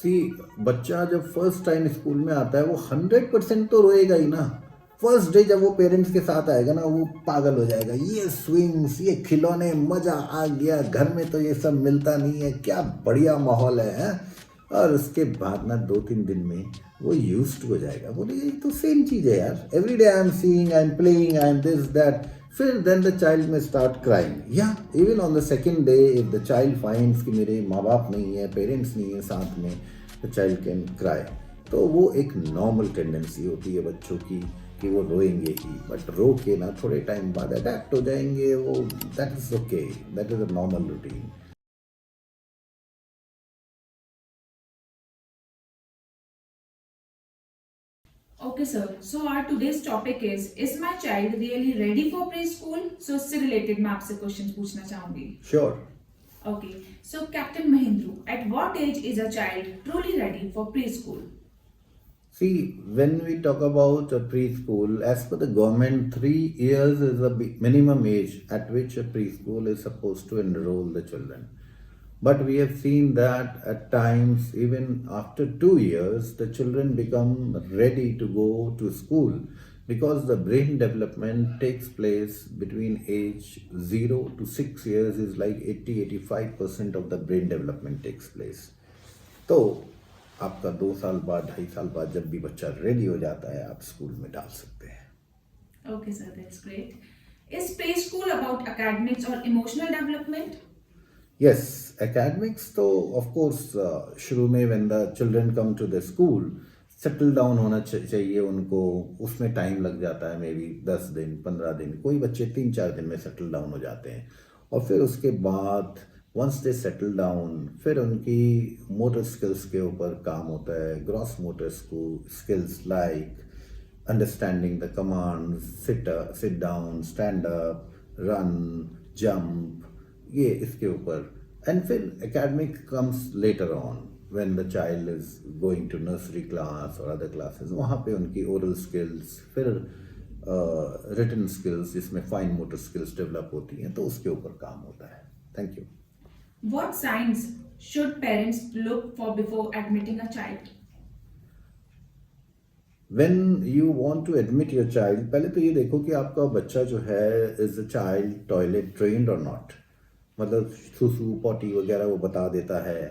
सी बच्चा जब first time school में आता है वो 100% तो रोएगा ही ना। फर्स्ट डे जब वो पेरेंट्स के साथ आएगा ना वो पागल हो जाएगा, ये स्विंग्स, ये खिलौने, मज़ा आ गया, घर में तो ये सब मिलता नहीं है, क्या बढ़िया माहौल है, हैं? और उसके बाद ना 2-3 दिन में वो यूज्ड हो जाएगा, बोले ये तो सेम चीज़ है यार, every day I am seeing, I am playing, I am this that. फिर देन द चाइल्ड में स्टार्ट क्राइंग, या even on the second day if the child finds कि मेरे माँ बाप नहीं है, पेरेंट्स नहीं है साथ में, द चाइल्ड कैन क्राई। तो वो एक नॉर्मल टेंडेंसी होती है बच्चों की कि वो रोएंगे ही, बट रो के ना थोड़े टाइम बाद अडेप्ट हो जाएंगे वो, that is okay, that is a normal routine. Okay, sir. So our today's topic is my child really ready for preschool? So इससे related मैं आपसे क्वेश्चन पूछना चाहूंगी. Sure. Okay. So Captain Mahindra, at what age is a child truly ready for preschool? See, when we talk about a preschool, as per the government, 3 years is the minimum age at which a preschool is supposed to enroll the children. But we have seen that at times, even after 2 years, the children become ready to go to school because the brain development takes place between age 0 to 6 years, is like 80-85% of the brain development takes place. तो आपका 2 साल बाद, 2.5 साल बाद जब भी बच्चा ready हो जाता है, आप स्कूल में डाल सकते हैं। Okay, sir. That's great. Is preschool about academics or emotional development? Yes, academics तो ऑफ कोर्स शुरू में when the children come to the school, settle down होना चाहिए उनको, उसमें टाइम लग जाता है, मे बी 10 दिन 15 दिन, कोई बच्चे 3-4 दिन में सेटल डाउन हो जाते हैं। और फिर उसके बाद वंस दे सेटल डाउन, फिर उनकी मोटर स्किल्स के ऊपर काम होता है, gross motor skills like understanding the command, sit down, stand up, run, jump, ये इसके ऊपर। एंड फिर academic comes later on when the child is going to nursery class और अदर क्लासेस, वहाँ पे उनकी ओरल स्किल्स, फिर रिटन स्किल्स जिसमें फाइन मोटर स्किल्स डेवलप होती हैं, तो उसके ऊपर काम होता है। Thank you. What signs should parents look for before admitting a child? When you want to admit your child, पहले तो ये देखो कि आपका बच्चा जो है, is the child toilet trained और नॉट, मतलब सुसु पॉटी वगैरह वो बता देता है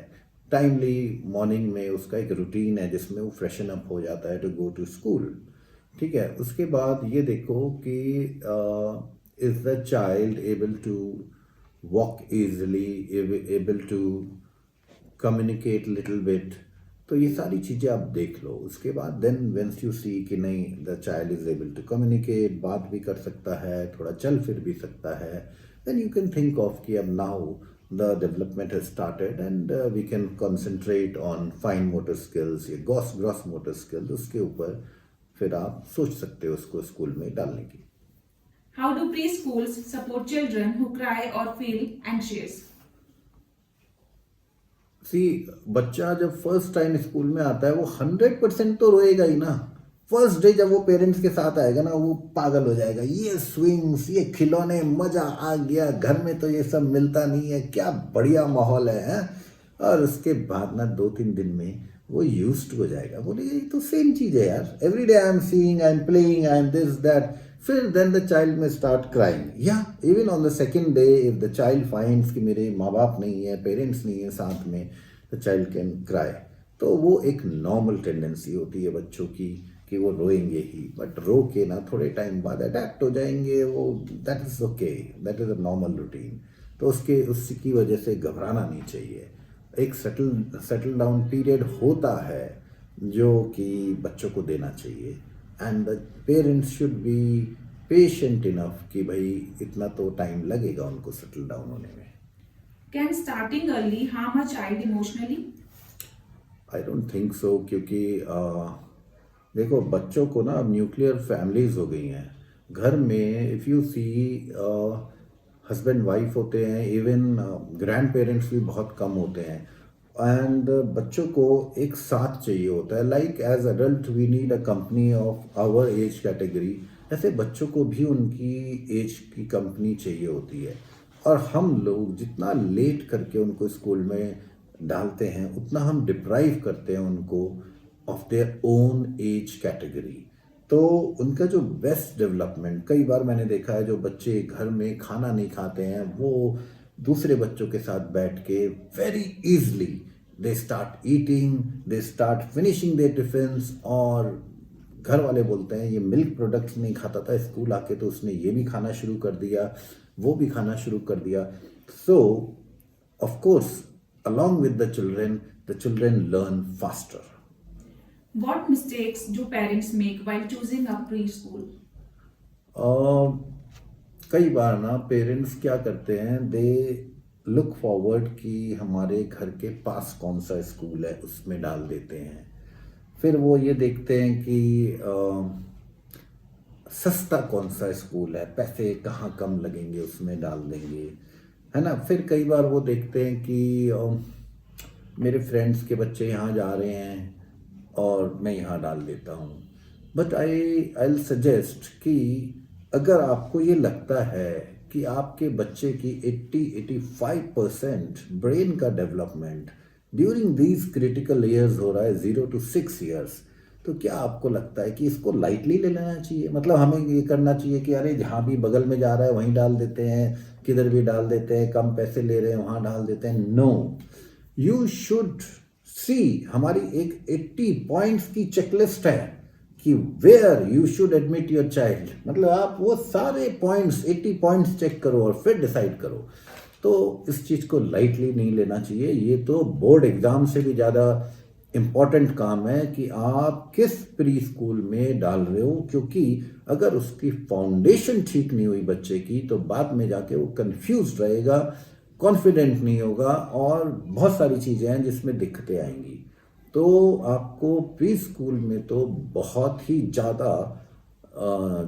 टाइमली, मॉर्निंग में उसका एक रूटीन है जिसमें वो फ्रेशन अप हो जाता है टू गो टू स्कूल। ठीक है, उसके बाद ये देखो कि is the child able to walk easily, able to communicate little bit. तो ये सारी चीज़ें आप देख लो। उसके बाद देन वेंस यू सी कि नहीं, the child is able to communicate, बात भी कर सकता है, थोड़ा चल फिर भी सकता है, then you can think of कि अब now the development has started and we can concentrate on fine motor skills या ग्रॉस मोटर स्किल्स। उसके ऊपर फिर आप सोच सकते हो उसको स्कूल में डालने की। How do preschools support children who cry or feel anxious? सी बच्चा जब फर्स्ट टाइम स्कूल में आता है वो 100% तो रोएगा ही ना। फर्स्ट डे जब वो पेरेंट्स के साथ आएगा ना वो पागल हो जाएगा, ये स्विंग्स, ये खिलौने, मज़ा आ गया, घर में तो ये सब मिलता नहीं है, क्या बढ़िया माहौल है, हैं? और उसके बाद ना 2-3 दिन में वो यूज्ड हो जाएगा, बोले ये तो सेम चीज़ है यार, every day I am seeing, I am playing, I am this that. फिर देन द चाइल्ड में स्टार्ट क्राइंग, या even on the second day if the child finds कि मेरे माँ बाप नहीं है, पेरेंट्स नहीं है साथ में, द चाइल्ड कैन क्राई। तो वो एक नॉर्मल टेंडेंसी होती है बच्चों की कि वो रोएंगे ही, बट रो के ना थोड़े टाइम बाद अडेप्ट हो जाएंगे वो, that is okay, that is a normal routine. तो उसकी वजह से घबराना नहीं चाहिए। एक सेटल डाउन पीरियड होता है जो कि बच्चों को देना चाहिए, and the parents should be patient enough कि भाई इतना तो टाइम लगेगा उनको सेटल डाउन होने में। Can starting early harm a child emotionally? I don't think so, क्योंकि देखो बच्चों को ना अब न्यूक्लियर फैमिलीज हो गई हैं घर में। If you see husband wife होते हैं, इवन ग्रैंड पेरेंट्स भी बहुत कम होते हैं, एंड बच्चों को एक साथ चाहिए होता है। Like as adult we need a company of our age category, ऐसे बच्चों को भी उनकी एज की कंपनी चाहिए होती है। और हम लोग जितना लेट करके उनको स्कूल में डालते हैं उतना हम डिप्राइव करते हैं उनको of their own age category. तो उनका जो बेस्ट डेवलपमेंट, कई बार मैंने देखा है जो बच्चे घर में खाना नहीं खाते हैं वो दूसरे बच्चों के साथ बैठ के very easily they start eating, they start finishing their tiffins, और घर वाले बोलते हैं ये मिल्क प्रोडक्ट्स नहीं खाता था, स्कूल आके तो उसने ये भी खाना शुरू कर दिया, वो भी खाना शुरू कर दिया। सो of course along with the children learn faster. What mistakes do parents make while choosing a preschool? कई बार ना पेरेंट्स क्या करते हैं, दे लुक फॉरवर्ड कि हमारे घर के पास कौन सा स्कूल है उसमें डाल देते हैं। फिर वो ये देखते हैं कि सस्ता कौन सा स्कूल है, पैसे कहाँ कम लगेंगे उसमें डाल देंगे, है ना। फिर कई बार वो देखते हैं कि मेरे फ्रेंड्स के बच्चे यहाँ जा रहे हैं और मैं यहाँ डाल देता हूँ। बट आई सजेस्ट कि अगर आपको ये लगता है कि आपके बच्चे की 80-85% ब्रेन का development during these critical years हो रहा है 0 to 6 ईयर्स, तो क्या आपको लगता है कि इसको लाइटली ले लेना चाहिए? मतलब हमें ये करना चाहिए कि अरे जहाँ भी बगल में जा रहा है वहीं डाल देते हैं, किधर भी डाल देते हैं, कम पैसे ले रहे हैं वहाँ डाल देते हैं। नो, यू शुड सी, हमारी एक 80 पॉइंट्स की चेकलिस्ट है कि where you should admit your child. मतलब आप वो सारे पॉइंट्स 80 पॉइंट्स चेक करो और फिर डिसाइड करो। तो इस चीज़ को लाइटली नहीं लेना चाहिए। ये तो बोर्ड एग्ज़ाम से भी ज़्यादा इम्पॉर्टेंट काम है कि आप किस प्री स्कूल में डाल रहे हो, क्योंकि अगर उसकी फाउंडेशन ठीक नहीं हुई बच्चे की तो बाद में जाके वो कंफ्यूज रहेगा, कॉन्फिडेंट नहीं होगा और बहुत सारी चीज़ें हैं जिसमें दिक्कतें आएंगी। तो आपको प्री स्कूल में तो बहुत ही ज़्यादा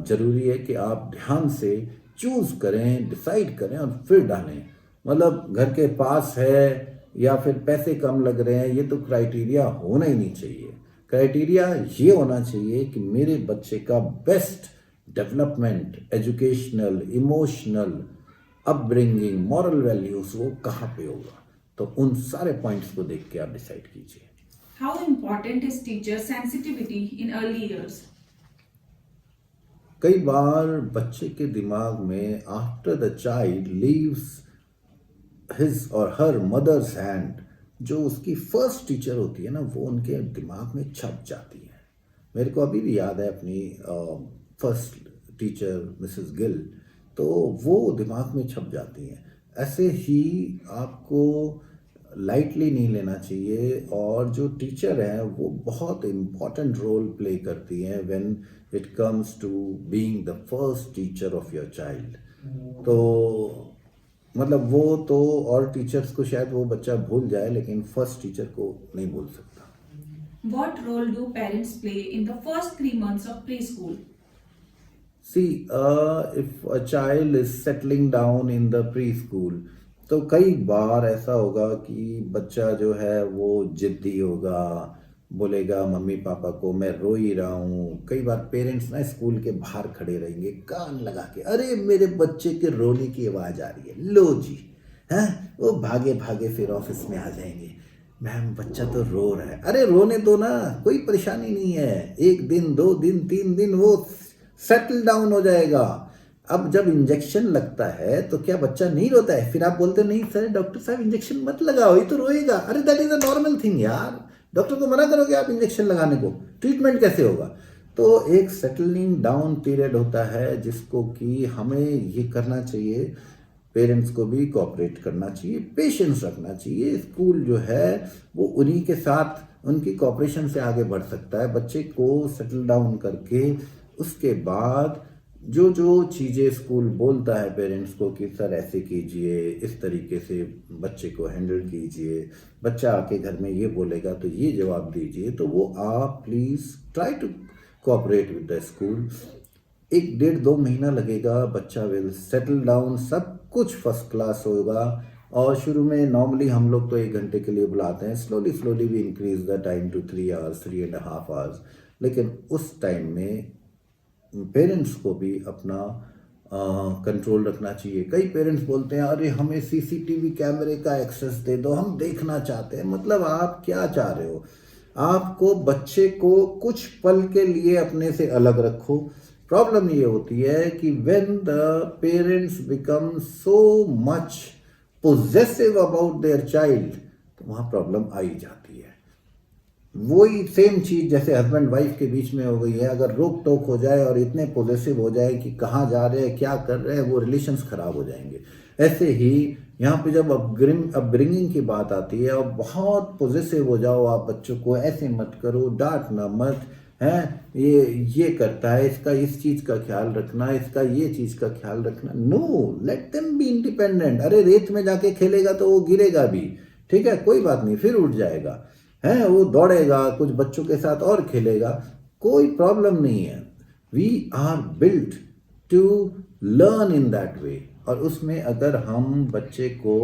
ज़रूरी है कि आप ध्यान से चूज़ करें, डिसाइड करें और फिर डालें। मतलब घर के पास है या फिर पैसे कम लग रहे हैं, ये तो क्राइटेरिया होना ही नहीं चाहिए। क्राइटेरिया ये होना चाहिए कि मेरे बच्चे का best development, educational, emotional, upbringing, moral values वो कहाँ पे होगा। तो उन सारे पॉइंट्स को देख के आप डिसाइड कीजिए। How important is teacher sensitivity in early years? कई बार बच्चे के दिमाग में after the child leaves his और हर मदर्स हैंड, जो उसकी फर्स्ट टीचर होती है ना, वो उनके दिमाग में छप जाती है। मेरे को अभी भी याद है अपनी फर्स्ट टीचर मिसेस गिल, तो वो दिमाग में छप जाती हैं। ऐसे ही आपको लाइटली नहीं लेना चाहिए, और जो टीचर हैं वो बहुत इम्पॉर्टेंट रोल प्ले करती हैं when it comes to being the first teacher of your child. तो मतलब वो तो और टीचर्स को शायद वो बच्चा भूल जाए, लेकिन फर्स्ट टीचर को नहीं भूल सकता। What role do parents play in the first 3 months of preschool? See, if a child is settling down in the preschool, तो कई बार ऐसा होगा कि बच्चा जो है वो जिद्दी होगा, बोलेगा मम्मी पापा को मैं रो ही रहा हूँ। कई बार पेरेंट्स ना स्कूल के बाहर खड़े रहेंगे कान लगा के, अरे मेरे बच्चे के रोने की आवाज़ आ रही है, लो जी, हैं। वो भागे भागे फिर ऑफिस में आ जाएंगे, मैम बच्चा तो रो रहा है। अरे रोने दो ना, कोई परेशानी नहीं है, 1 दिन 2 दिन 3 दिन वो सेटल डाउन हो जाएगा। अब जब इंजेक्शन लगता है तो क्या बच्चा नहीं रोता है? फिर आप बोलते नहीं सर डॉक्टर साहब इंजेक्शन मत लगाओ, ये तो रोएगा। अरे that is a normal thing यार, डॉक्टर को मना करोगे आप इंजेक्शन लगाने को, ट्रीटमेंट कैसे होगा? तो एक सेटलिंग डाउन पीरियड होता है जिसको कि हमें ये करना चाहिए, पेरेंट्स को भी कोऑपरेट करना चाहिए, पेशेंस रखना चाहिए। स्कूल जो है वो उन्हीं के साथ उनकी कोऑपरेशन से आगे बढ़ सकता है। बच्चे को सेटल डाउन करके उसके बाद जो जो चीज़ें स्कूल बोलता है पेरेंट्स को कि सर ऐसे कीजिए, इस तरीके से बच्चे को हैंडल कीजिए, बच्चा आके घर में ये बोलेगा तो ये जवाब दीजिए, तो वो आप please try to cooperate with the school. 1-1.5-2 महीना लगेगा, बच्चा विल सेटल डाउन, सब कुछ फर्स्ट क्लास होगा। और शुरू में नॉर्मली हम लोग तो 1 घंटे के लिए बुलाते हैं, slowly we increase the time to 3 hours, 3.5 hours. लेकिन उस टाइम में पेरेंट्स को भी अपना कंट्रोल रखना चाहिए। कई पेरेंट्स बोलते हैं अरे हमें सीसीटीवी कैमरे का एक्सेस दे दो, हम देखना चाहते हैं। मतलब आप क्या चाह रहे हो? आपको बच्चे को कुछ पल के लिए अपने से अलग रखो। प्रॉब्लम ये होती है कि when the parents become so much possessive about their child, तो वहाँ प्रॉब्लम आ ही जाती है। वही सेम चीज़ जैसे हस्बैंड वाइफ के बीच में हो गई है। अगर रोक टोक हो जाए और इतने पोजेसिव हो जाए कि कहाँ जा रहे हैं, क्या कर रहे हैं, वो रिलेशंस खराब हो जाएंगे। ऐसे ही यहाँ पे जब अपब्रिंगिंग की बात आती है और बहुत पोजेसिव हो जाओ आप बच्चों को, ऐसे मत करो, डांटना मत, हैं ये करता है, इसका इस चीज़ का ख्याल रखना, इसका ये चीज़ का ख्याल रखना। No, let them be independent. अरे रेत में जाके खेलेगा तो वो गिरेगा भी, ठीक है, कोई बात नहीं, फिर उठ जाएगा, है वो दौड़ेगा, कुछ बच्चों के साथ और खेलेगा, कोई प्रॉब्लम नहीं है। We are built to learn in that way. और उसमें अगर हम बच्चे को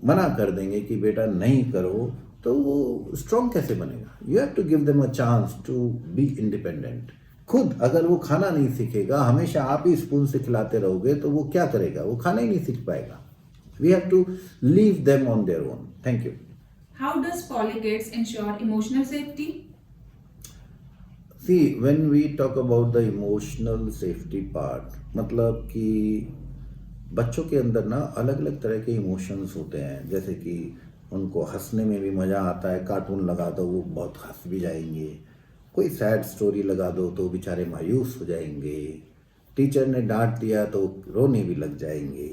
मना कर देंगे कि बेटा नहीं करो, तो वो स्ट्रॉन्ग कैसे बनेगा? You have to give them a chance to be independent. खुद अगर वो खाना नहीं सीखेगा, हमेशा आप ही स्पून से खिलाते रहोगे, तो वो क्या करेगा? वो खाना ही नहीं सीख पाएगा। We have to leave them on their own. Thank you. How does Polykids ensure emotional safety? See, when we talk about the emotional safety part, मतलब कि बच्चों के अंदर ना अलग अलग तरह के इमोशंस होते हैं। जैसे कि उनको हंसने में भी मज़ा आता है, कार्टून लगा दो वो बहुत हंस भी जाएंगे, कोई सैड स्टोरी लगा दो तो बेचारे मायूस हो जाएंगे, टीचर ने डांट दिया तो रोने भी लग जाएंगे।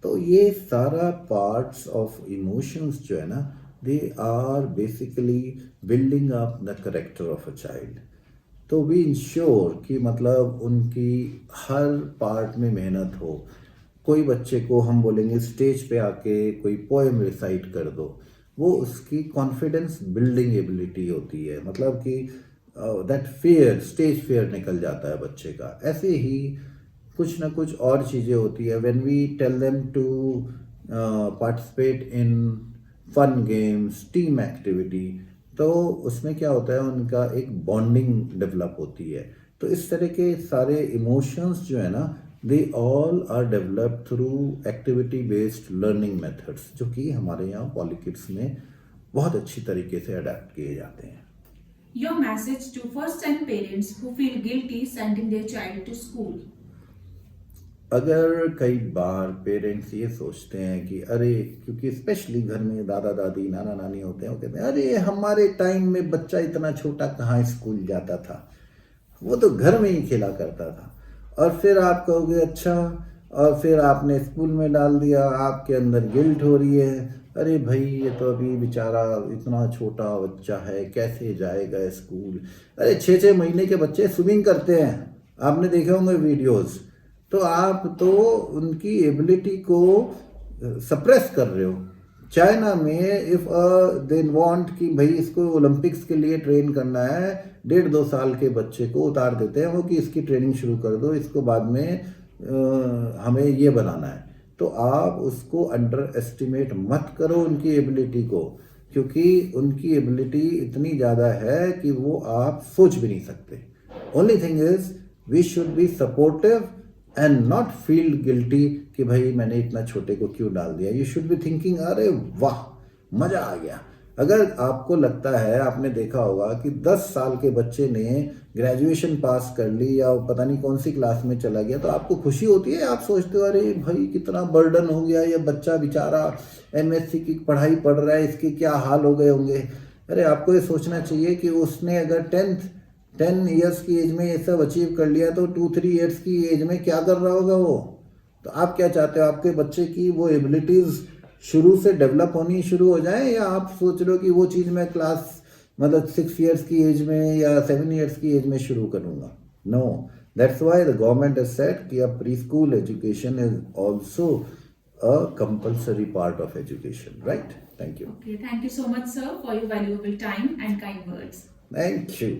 तो ये सारा पार्ट्स ऑफ इमोशंस जो है ना, they are basically building up the character of a child. तो we ensure कि मतलब उनकी हर पार्ट में मेहनत हो। कोई बच्चे को हम बोलेंगे स्टेज पे आके कोई पोएम रिसाइट कर दो, वो उसकी कॉन्फिडेंस बिल्डिंग एबिलिटी होती है। मतलब कि दैट फियर, स्टेज फियर निकल जाता है बच्चे का। ऐसे ही कुछ ना कुछ और चीज़ें होती है। When we tell them to participate in fun games, team activity, तो उसमें क्या होता है, उनका एक बॉन्डिंग डेवलप होती है। तो इस तरह के सारे इमोशंस जो है ना, they all are developed through activity based learning methods, जो कि हमारे यहाँ पॉलीकिड्स में बहुत अच्छी तरीके से अडेप्ट किए जाते हैं। Your message to first-time parents who feel guilty sending their child to school. अगर कई बार पेरेंट्स ये सोचते हैं कि अरे, क्योंकि स्पेशली घर में दादा दादी नाना नानी होते हैं, वो कहते हैं अरे हमारे टाइम में बच्चा इतना छोटा कहाँ स्कूल जाता था, वो तो घर में ही खेला करता था। और फिर आप कहोगे अच्छा, और फिर आपने स्कूल में डाल दिया, आपके अंदर गिल्ट हो रही है, अरे भाई ये तो अभी बेचारा इतना छोटा बच्चा है, कैसे जाएगा स्कूल। अरे 6-6 महीने के बच्चे स्विमिंग करते हैं, आपने देखे होंगे वीडियोज़। तो आप तो उनकी एबिलिटी को सप्रेस कर रहे हो। चाइना में इफ़ दे वांट कि भाई इसको ओलंपिक्स के लिए ट्रेन करना है, 1.5-2 साल के बच्चे को उतार देते हैं वो कि इसकी ट्रेनिंग शुरू कर दो, इसको बाद में हमें ये बनाना है। तो आप उसको अंडर एस्टिमेट मत करो उनकी एबिलिटी को, क्योंकि उनकी एबिलिटी इतनी ज़्यादा है कि वो आप सोच भी नहीं सकते। Only thing is we should be supportive and not feel guilty कि भाई मैंने इतना छोटे को क्यों डाल दिया। यू शुड बी थिंकिंग अरे वाह मज़ा आ गया। अगर आपको लगता है, आपने देखा होगा कि 10 साल के बच्चे ने ग्रेजुएशन पास कर ली या पता नहीं कौन सी क्लास में चला गया, तो आपको खुशी होती है? आप सोचते हो अरे भाई कितना बर्डन हो गया, ये बच्चा बेचारा MSc की पढ़ाई पढ़ रहा है, इसके क्या हाल हो गए होंगे। अरे आपको ये सोचना चाहिए कि उसने अगर 10 ईयर्स की एज में ये सब अचीव कर लिया, तो 2-3 ईयर्स की एज में क्या कर रहा होगा वो। तो आप क्या चाहते हो, आपके बच्चे की वो एबिलिटीज़ शुरू से डेवलप होनी शुरू हो जाए, या आप सोच रहे हो कि वो चीज़ मैं क्लास मतलब 6 ईयर्स की एज में या 7 ईयर्स की एज में शुरू करूँगा? No, that's why the government has said कि अब pre school education is also a compulsory part of education, right? Thank you. Okay, thank you so much, sir, for your valuable time and kind words. Thank you.